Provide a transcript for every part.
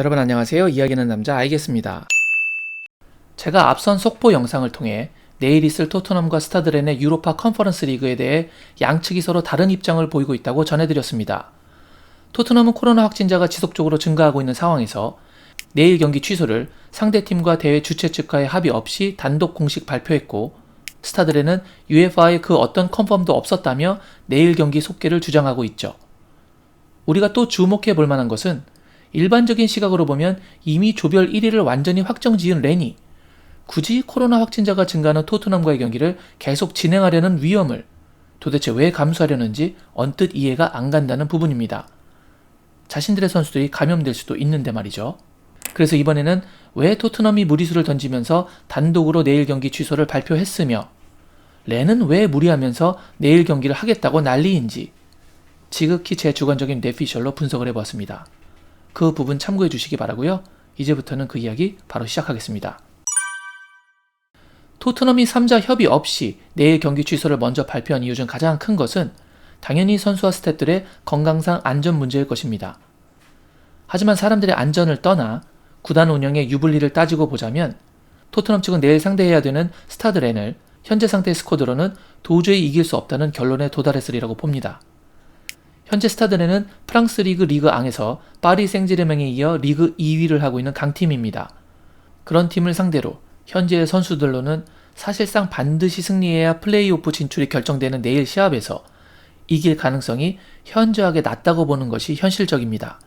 여러분 안녕하세요. 이야기하는 남자 알겠습니다. 제가 앞선 속보 영상을 통해 내일 있을 토트넘과 스타드렌의 유로파 컨퍼런스 리그에 대해 양측이 서로 다른 입장을 보이고 있다고 전해드렸습니다. 토트넘은 코로나 확진자가 지속적으로 증가하고 있는 상황에서 내일 경기 취소를 상대팀과 대회 주최 측과의 합의 없이 단독 공식 발표했고, 스타드렌은 UEFA의 그 어떤 컨펌도 없었다며 내일 경기 속개를 주장하고 있죠. 우리가 또 주목해 볼 만한 것은 일반적인 시각으로 보면 이미 조별 1위를 완전히 확정 지은 렌이 굳이 코로나 확진자가 증가하는 토트넘과의 경기를 계속 진행하려는 위험을 도대체 왜 감수하려는지 언뜻 이해가 안 간다는 부분입니다. 자신들의 선수들이 감염될 수도 있는데 말이죠. 그래서 이번에는 왜 토트넘이 무리수를 던지면서 단독으로 내일 경기 취소를 발표했으며 렌은 왜 무리하면서 내일 경기를 하겠다고 난리인지 지극히 제 주관적인 뇌피셜로 분석을 해보았습니다. 그 부분 참고해 주시기 바라고요. 이제부터는 그 이야기 바로 시작하겠습니다. 토트넘이 3자 협의 없이 내일 경기 취소를 먼저 발표한 이유 중 가장 큰 것은 당연히 선수와 스태프들의 건강상 안전 문제일 것입니다. 하지만 사람들의 안전을 떠나 구단 운영의 유불리를 따지고 보자면 토트넘 측은 내일 상대해야 되는 스타드렌을 현재 상태의 스쿼드로는 도저히 이길 수 없다는 결론에 도달했으리라고 봅니다. 현재 스타드렌은 프랑스 리그 앙에서 파리 생제르맹에 이어 리그 2위를 하고 있는 강팀입니다. 그런 팀을 상대로 현재의 선수들로는 사실상 반드시 승리해야 플레이오프 진출이 결정되는 내일 시합에서 이길 가능성이 현저하게 낮다고 보는 것이 현실적입니다.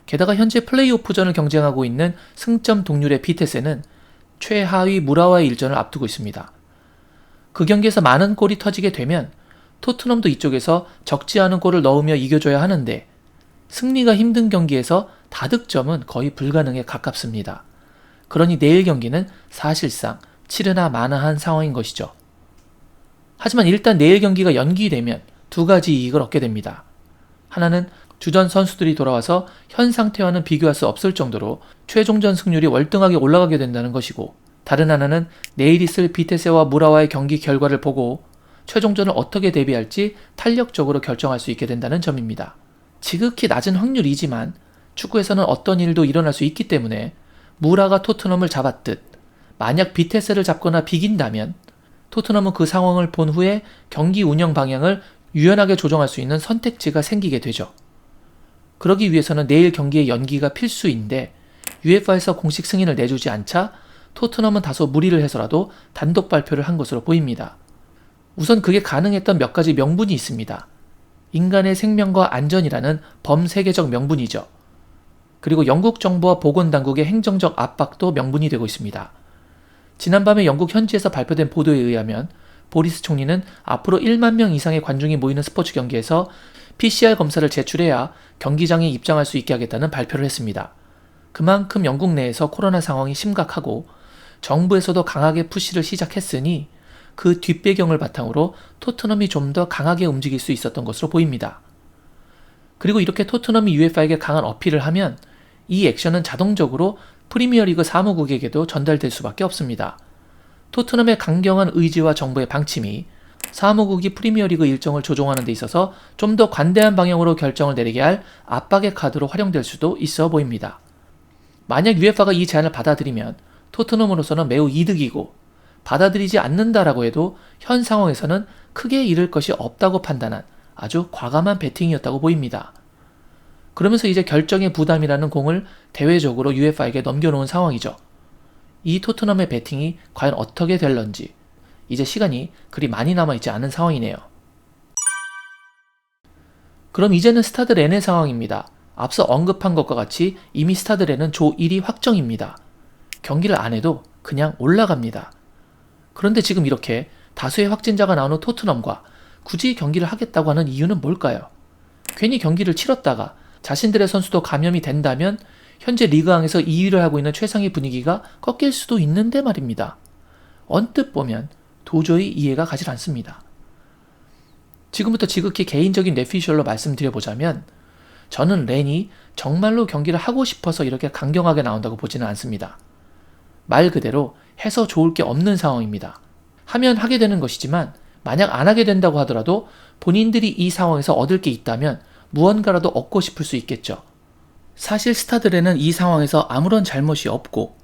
게다가 현재 플레이오프전을 경쟁하고 있는 승점 동률의 비테세는 최하위 무라와의 일전을 앞두고 있습니다. 그 경기에서 많은 골이 터지게 되면 토트넘도 이쪽에서 적지 않은 골을 넣으며 이겨줘야 하는데 승리가 힘든 경기에서 다득점은 거의 불가능에 가깝습니다. 그러니 내일 경기는 사실상 치르나 마나한 상황인 것이죠. 하지만 일단 내일 경기가 연기되면 두 가지 이익을 얻게 됩니다. 하나는 주전 선수들이 돌아와서 현 상태와는 비교할 수 없을 정도로 최종전 승률이 월등하게 올라가게 된다는 것이고, 다른 하나는 내일 있을 비테세와 무라와의 경기 결과를 보고 최종전을 어떻게 대비할지 탄력적으로 결정할 수 있게 된다는 점입니다. 지극히 낮은 확률이지만 축구에서는 어떤 일도 일어날 수 있기 때문에 무라가 토트넘을 잡았듯 만약 비테세를 잡거나 비긴다면 토트넘은 그 상황을 본 후에 경기 운영 방향을 유연하게 조정할 수 있는 선택지가 생기게 되죠. 그러기 위해서는 내일 경기의 연기가 필수인데 UEFA에서 공식 승인을 내주지 않자 토트넘은 다소 무리를 해서라도 단독 발표를 한 것으로 보입니다. 우선 그게 가능했던 몇 가지 명분이 있습니다. 인간의 생명과 안전이라는 범세계적 명분이죠. 그리고 영국 정부와 보건당국의 행정적 압박도 명분이 되고 있습니다. 지난밤에 영국 현지에서 발표된 보도에 의하면 보리스 총리는 앞으로 1만 명 이상의 관중이 모이는 스포츠 경기에서 PCR 검사를 제출해야 경기장에 입장할 수 있게 하겠다는 발표를 했습니다. 그만큼 영국 내에서 코로나 상황이 심각하고 정부에서도 강하게 푸시를 시작했으니 그 뒷배경을 바탕으로 토트넘이 좀 더 강하게 움직일 수 있었던 것으로 보입니다. 그리고 이렇게 토트넘이 UEFA에게 강한 어필을 하면 이 액션은 자동적으로 프리미어리그 사무국에게도 전달될 수밖에 없습니다. 토트넘의 강경한 의지와 정부의 방침이 사무국이 프리미어리그 일정을 조종하는 데 있어서 좀 더 관대한 방향으로 결정을 내리게 할 압박의 카드로 활용될 수도 있어 보입니다. 만약 UEFA가 이 제안을 받아들이면 토트넘으로서는 매우 이득이고, 받아들이지 않는다라고 해도 현 상황에서는 크게 잃을 것이 없다고 판단한 아주 과감한 배팅이었다고 보입니다. 그러면서 이제 결정의 부담이라는 공을 대외적으로 UEFA에게 넘겨놓은 상황이죠. 이 토트넘의 배팅이 과연 어떻게 될런지 이제 시간이 그리 많이 남아있지 않은 상황이네요. 그럼 이제는 스타드렌의 상황입니다. 앞서 언급한 것과 같이 이미 스타드렌은 조 1위 확정입니다. 경기를 안 해도 그냥 올라갑니다. 그런데 지금 이렇게 다수의 확진자가 나오는 토트넘과 굳이 경기를 하겠다고 하는 이유는 뭘까요? 괜히 경기를 치렀다가 자신들의 선수도 감염이 된다면 현재 리그왕에서 2위를 하고 있는 최상위 분위기가 꺾일 수도 있는데 말입니다. 언뜻 보면 도저히 이해가 가질 않습니다. 지금부터 지극히 개인적인 뇌피셜로 말씀드려보자면 저는 렌이 정말로 경기를 하고 싶어서 이렇게 강경하게 나온다고 보지는 않습니다. 말 그대로 해서 좋을 게 없는 상황입니다. 하면 하게 되는 것이지만 만약 안 하게 된다고 하더라도 본인들이 이 상황에서 얻을 게 있다면 무언가라도 얻고 싶을 수 있겠죠. 사실 스타들에는 이 상황에서 아무런 잘못이 없고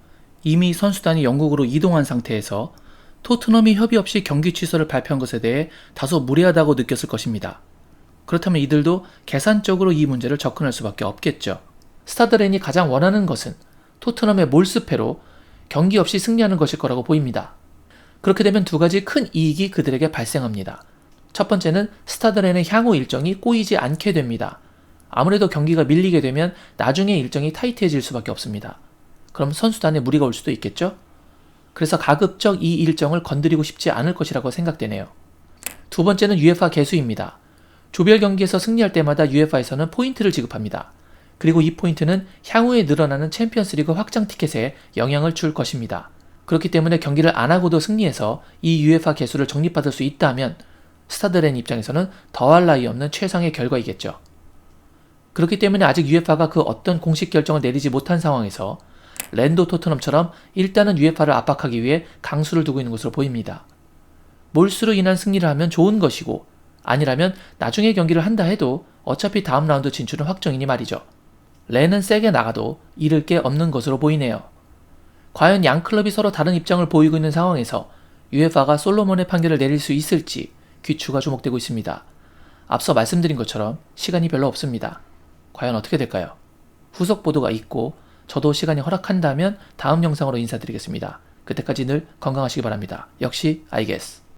이미 선수단이 영국으로 이동한 상태에서 토트넘이 협의 없이 경기 취소를 발표한 것에 대해 다소 무례하다고 느꼈을 것입니다. 그렇다면 이들도 계산적으로 이 문제를 접근할 수밖에 없겠죠. 스타드렌이 가장 원하는 것은 토트넘의 몰수패로 경기 없이 승리하는 것일 거라고 보입니다. 그렇게 되면 두 가지 큰 이익이 그들에게 발생합니다. 첫 번째는 스타드렌의 향후 일정이 꼬이지 않게 됩니다. 아무래도 경기가 밀리게 되면 나중에 일정이 타이트해질 수밖에 없습니다. 그럼 선수단에 무리가 올 수도 있겠죠? 그래서 가급적 이 일정을 건드리고 싶지 않을 것이라고 생각되네요. 두 번째는 UEFA 개수입니다. 조별 경기에서 승리할 때마다 UEFA에서는 포인트를 지급합니다. 그리고 이 포인트는 향후에 늘어나는 챔피언스리그 확장 티켓에 영향을 줄 것입니다. 그렇기 때문에 경기를 안 하고도 승리해서 이 UEFA 개수를 적립받을 수 있다면 스타드렌 입장에서는 더할 나위 없는 최상의 결과이겠죠. 그렇기 때문에 아직 UEFA가 그 어떤 공식 결정을 내리지 못한 상황에서 랜도 토트넘처럼 일단은 UEFA를 압박하기 위해 강수를 두고 있는 것으로 보입니다. 몰수로 인한 승리를 하면 좋은 것이고 아니라면 나중에 경기를 한다 해도 어차피 다음 라운드 진출은 확정이니 말이죠. 랜은 세게 나가도 잃을 게 없는 것으로 보이네요. 과연 양 클럽이 서로 다른 입장을 보이고 있는 상황에서 UEFA가 솔로몬의 판결을 내릴 수 있을지 귀추가 주목되고 있습니다. 앞서 말씀드린 것처럼 시간이 별로 없습니다. 과연 어떻게 될까요? 후속 보도가 있고 저도 시간이 허락한다면 다음 영상으로 인사드리겠습니다. 그때까지 늘 건강하시기 바랍니다. 역시 I guess.